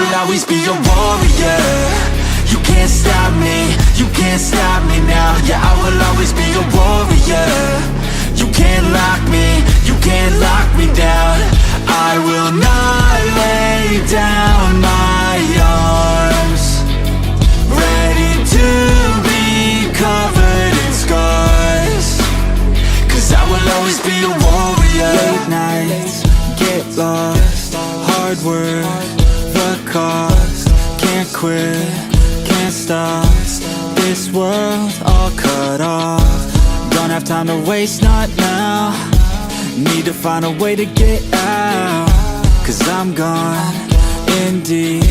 will always be a warrior. You can't stop me, you can't stop me now. Yeah, I will always be a warrior. You can't lock me, you can't lock me down. I will not lay down my arms, ready to be covered in scars, 'cause I will always be a warrior. Late nights, get lost, hard work, the cost. Can't quit, can't stop, this world all cut off. Don't have time to waste, not now. Need to find a way to get out, 'cause I'm gone in deep.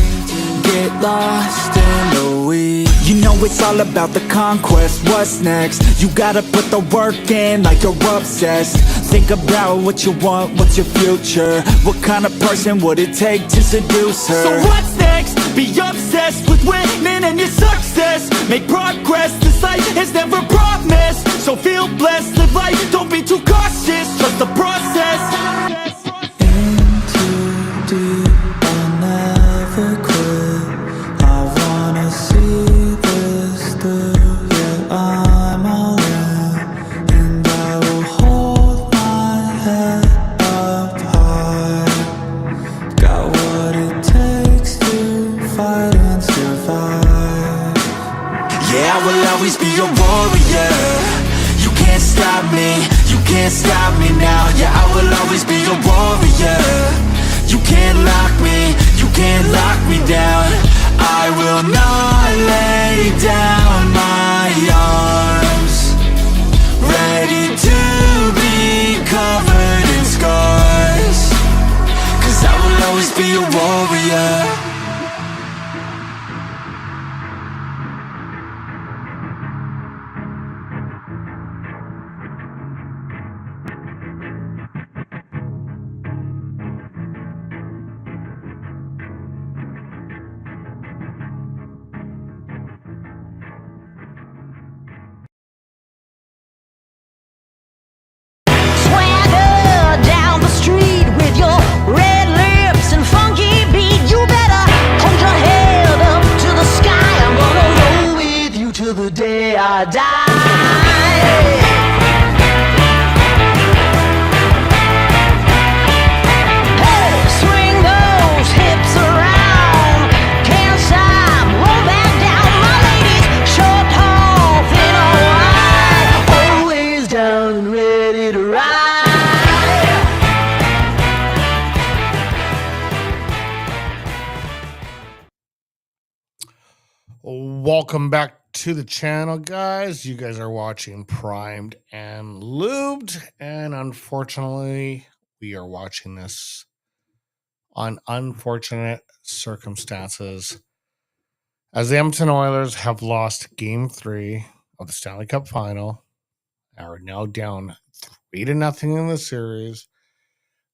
Get lost in the weeds. You know it's all about the conquest. What's next? You gotta put the work in like you're obsessed. Think about what you want, what's your future? What kind of person would it take to seduce her? So what's next? Be obsessed with winning and your success. Make progress, this life is never promised. So feel blessed, live life, don't be too cautious. Trust the process. In too deep, I'll never quit. I wanna see this through. Yeah, I'm all in, and I will hold my head up high. Got what it takes to fight and survive. Yeah, I will always be a warrior. You can't stop me, you can't stop me now. Yeah, I will always be a warrior. You can't lock me, you can't lock me down. I will not lay down my arms, ready to be covered in scars, 'cause I will always be a warrior. Swagger down the street with your red lips and funky beat. You better hold your head up to the sky. I'm gonna roll with you till the day I die. Hey, swing those hips around. Can't stop, roll back down. My ladies, short, tall, thin or wide, always down and ready to ride. Welcome back to the channel, guys. You guys are watching Primed and Lubed, and unfortunately, we are watching this on unfortunate circumstances as the Edmonton Oilers have lost Game 3 of the Stanley Cup Final. They are now down 3-0 in the series.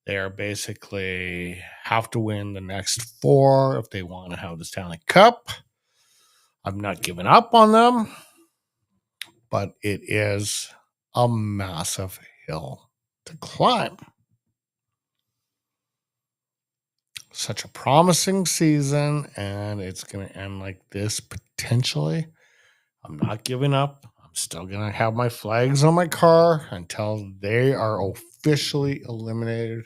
They are basically have to win the next 4 if they want to have the Stanley Cup. I'm not giving up on them, but it is a massive hill to climb. Such a promising season, and it's going to end like this potentially. I'm not giving up. I'm still going to have my flags on my car until they are officially eliminated.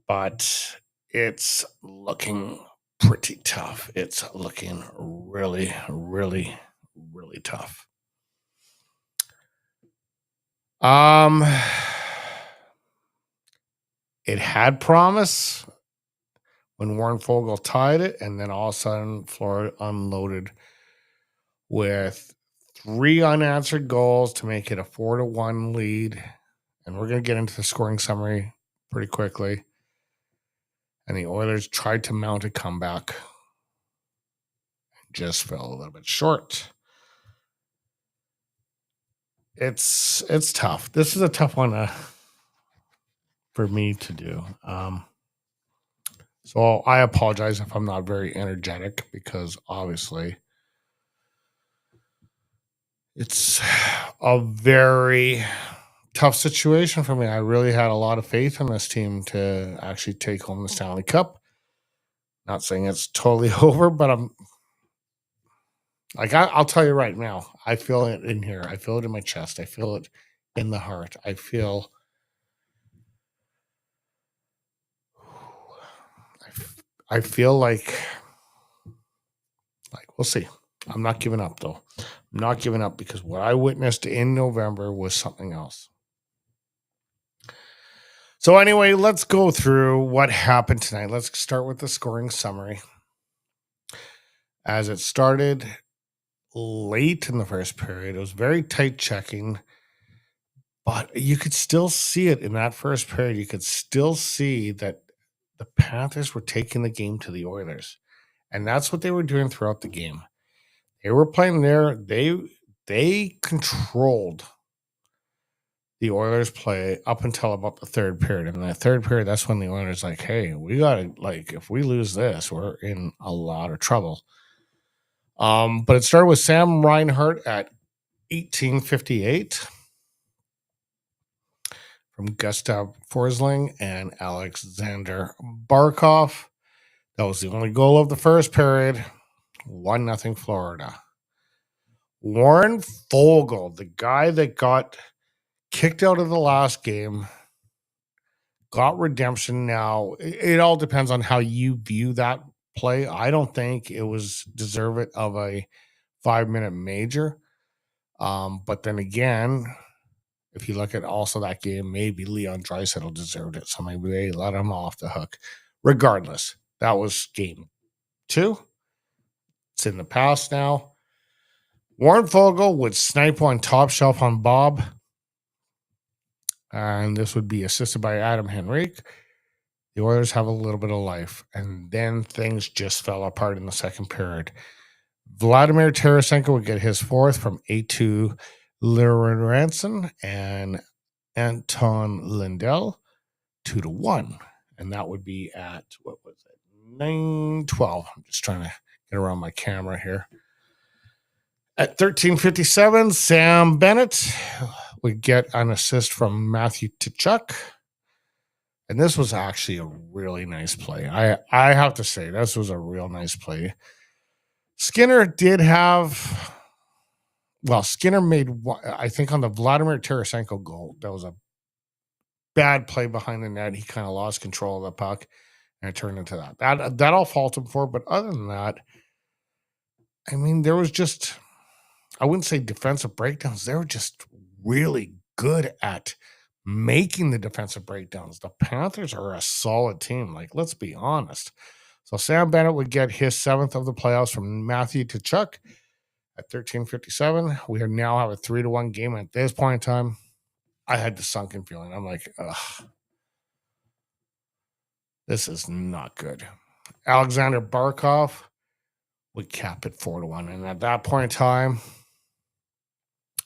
But it's looking pretty tough. It's looking really, really, really tough. It had promise when Warren Fogle tied it, and then all of a sudden Florida unloaded with 3 unanswered goals to make it a 4-1 lead. And we're going to get into the scoring summary pretty quickly. And the Oilers tried to mount a comeback. Just fell a little bit short. It's tough. This is a tough one for me to do. So I apologize if I'm not very energetic, because obviously it's a very tough situation for me. I really had a lot of faith in this team to actually take home the Stanley Cup. Not saying it's totally over, but I'm like, I'll tell you right now, I feel it in here. I feel it in my chest. I feel it in the heart. I feel like we'll see. I'm not giving up though. I'm not giving up because what I witnessed in November was something else. So anyway, let's go through what happened tonight. Let's start with the scoring summary. As it started late in the first period, it was very tight checking, but you could still see it in that first period. You could still see that the Panthers were taking the game to the Oilers. And that's what they were doing throughout the game. They were playing there. They controlled the Oilers play up until about the third period. And in the third period, that's when the Oilers like, hey, we gotta if we lose this, we're in a lot of trouble. But it started with Sam Reinhart at 18:58 from Gustav Forsling and Alexander Barkov. That was the only goal of the first period. 1-0 Florida. Warren Foegele, the guy that got kicked out of the last game, got redemption now. It all depends on how you view that play. I don't think it was deserving of a 5-minute major. But then again, if you look at also that game, maybe Leon Draisaitl deserved it. So maybe they let him off the hook. Regardless, that was game 2. It's in the past now. Warren Foegele would snipe one top shelf on Bob. And this would be assisted by Adam Henrique. The Oilers have a little bit of life. And then things just fell apart in the second period. Vladimir Tarasenko would get his 4th from A2 Liranson and Anton Lindell, 2-1. And that would be at, 9:12. I'm just trying to get around my camera here. At 13:57, Sam Bennett would get an assist from Matthew Tkachuk. And this was actually a really nice play. I have to say, this was a real nice play. Skinner did have, Skinner made, I think on the Vladimir Tarasenko goal, that was a bad play behind the net. He kind of lost control of the puck and it turned into that. That I'll fault him for. But other than that, I mean, there was just, I wouldn't say defensive breakdowns. They were just really good at making the defensive breakdowns. The Panthers are a solid team. Let's be honest. So Sam Bennett would get his 7th of the playoffs from Matthew Tkachuk at 13:57. We now have a 3-1 game at this point in time. I had the sunken feeling. I'm like, ugh, this is not good. Alexander Barkov would cap it 4-1. And at that point in time,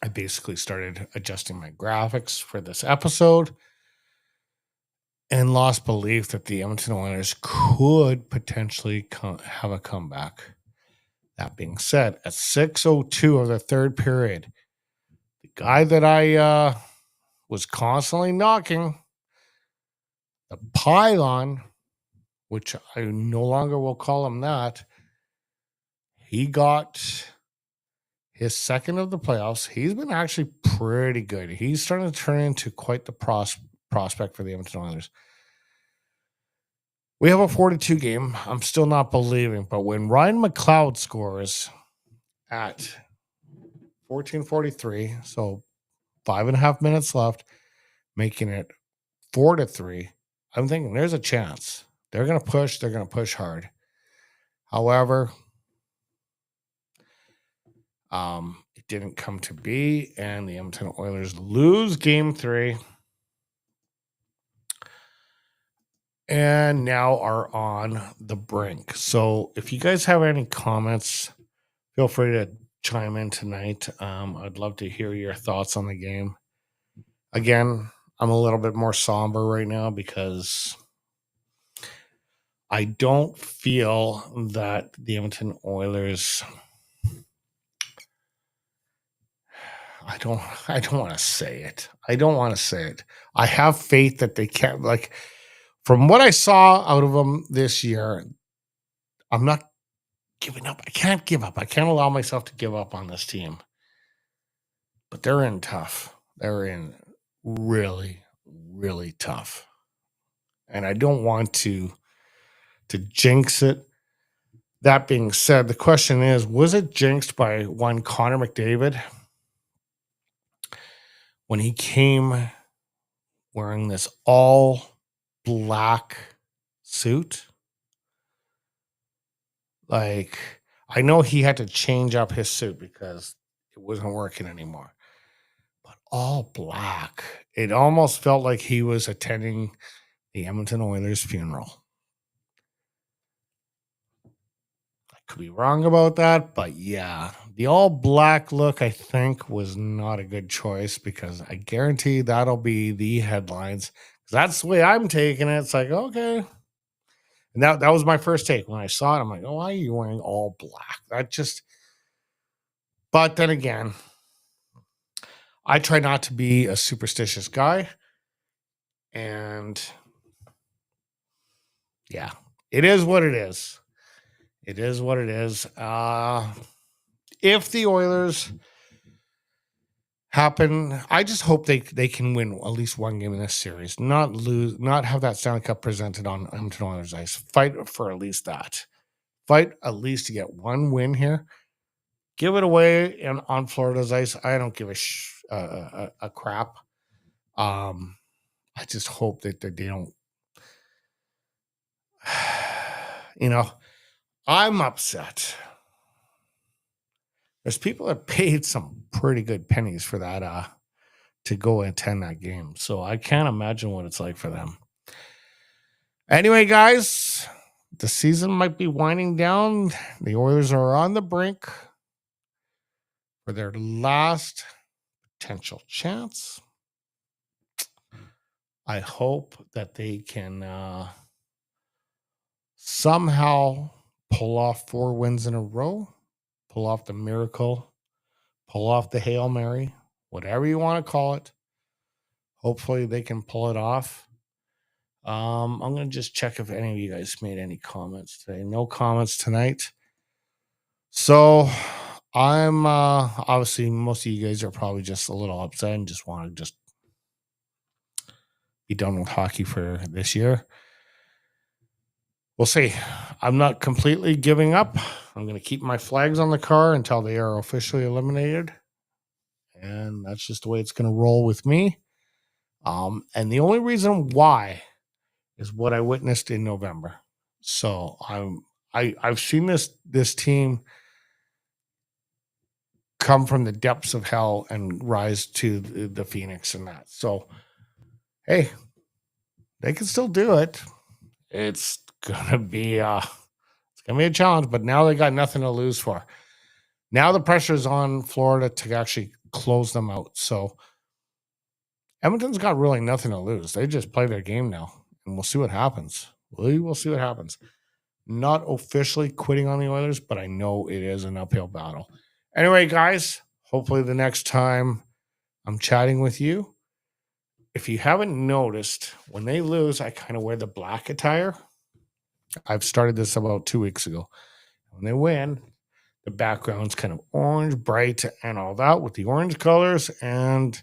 I basically started adjusting my graphics for this episode and lost belief that the Edmonton Oilers could potentially have a comeback. That being said, at 6:02 of the third period, the guy that I was constantly knocking, the pylon, which I no longer will call him that, he got his 2nd of the playoffs. He's been actually pretty good. He's starting to turn into quite the prospect for the Edmonton Oilers. We have a 4-2 game. I'm still not believing, but when Ryan McLeod scores at 14:43, so 5.5 minutes left, making it 4-3, I'm thinking there's a chance. They're going to push. They're going to push hard. However, it didn't come to be, and the Edmonton Oilers lose game 3. And now are on the brink. So if you guys have any comments, feel free to chime in tonight. I'd love to hear your thoughts on the game. Again, I'm a little bit more somber right now because I don't feel that the Edmonton Oilers, I don't want to say it. I have faith that they can, from what I saw out of them this year, I'm not giving up. I can't give up. I can't allow myself to give up on this team. But they're in tough. They're in really, really tough. And I don't want to jinx it. That being said, the question is, was it jinxed by one Connor McDavid when he came wearing this all black suit? Like, I know he had to change up his suit because it wasn't working anymore. But all black. It almost felt like he was attending the Edmonton Oilers funeral. I could be wrong about that, but yeah, the all black look, I think, was not a good choice because I guarantee that'll be the headlines. That's the way I'm taking it. It's like, okay. And that was my first take. When I saw it, I'm like, oh, why are you wearing all black? That just, but then again, I try not to be a superstitious guy. And yeah, it is what it is. It is what it is. If the Oilers happen, I just hope they can win at least one game in this series, not lose, not have that Stanley Cup presented on Edmonton Oilers ice. Fight for at least that. Fight at least to get one win here. Give it away on Florida's ice. I don't give a crap. I just hope that they don't. You know, I'm upset. There's people that paid some pretty good pennies for that to go attend that game. So I can't imagine what it's like for them. Anyway, guys, the season might be winding down. The Oilers are on the brink for their last potential chance. I hope that they can somehow pull off 4 wins in a row, pull off the miracle, pull off the Hail Mary, whatever you want to call it. Hopefully they can pull it off. I'm going to just check if any of you guys made any comments today. No comments tonight. So I'm obviously most of you guys are probably just a little upset and just want to just be done with hockey for this year. We'll see. I'm not completely giving up. I'm going to keep my flags on the car until they are officially eliminated. And that's just the way it's going to roll with me. And the only reason why is what I witnessed in November. So I've seen this team come from the depths of hell and rise to the Phoenix and that. So, hey, they can still do it. It's gonna be a challenge, but now they got nothing to lose for. Now the pressure is on Florida to actually close them out. So Edmonton's got really nothing to lose. They just play their game now, and we'll see what happens. We will see what happens. Not officially quitting on the Oilers, but I know it is an uphill battle. Anyway, guys, hopefully the next time I'm chatting with you, if you haven't noticed, when they lose, I kind of wear the black attire. I've started this about 2 weeks ago. When they win, the background's kind of orange, bright, and all that with the orange colors and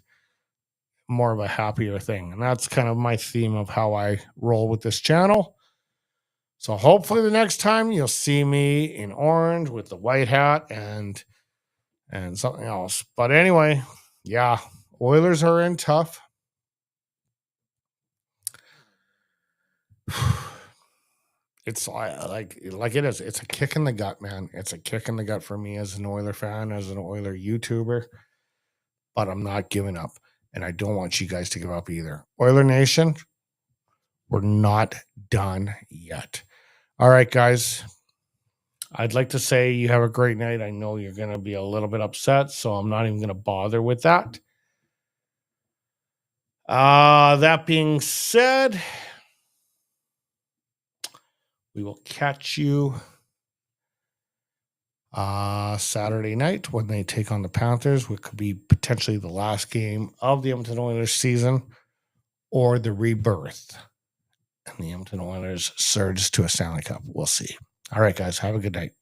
more of a happier thing. And that's kind of my theme of how I roll with this channel. So hopefully the next time you'll see me in orange with the white hat and something else. But anyway, yeah, Oilers are in tough. It's like it is. It's a kick in the gut, man. It's a kick in the gut for me as an Oiler fan, as an Oiler YouTuber. But I'm not giving up. And I don't want you guys to give up either. Oiler Nation, we're not done yet. All right, guys. I'd like to say you have a great night. I know you're going to be a little bit upset, so I'm not even going to bother with that. That being said, we will catch you Saturday night when they take on the Panthers, which could be potentially the last game of the Edmonton Oilers season or the rebirth. And the Edmonton Oilers surge to a Stanley Cup. We'll see. All right, guys, have a good night.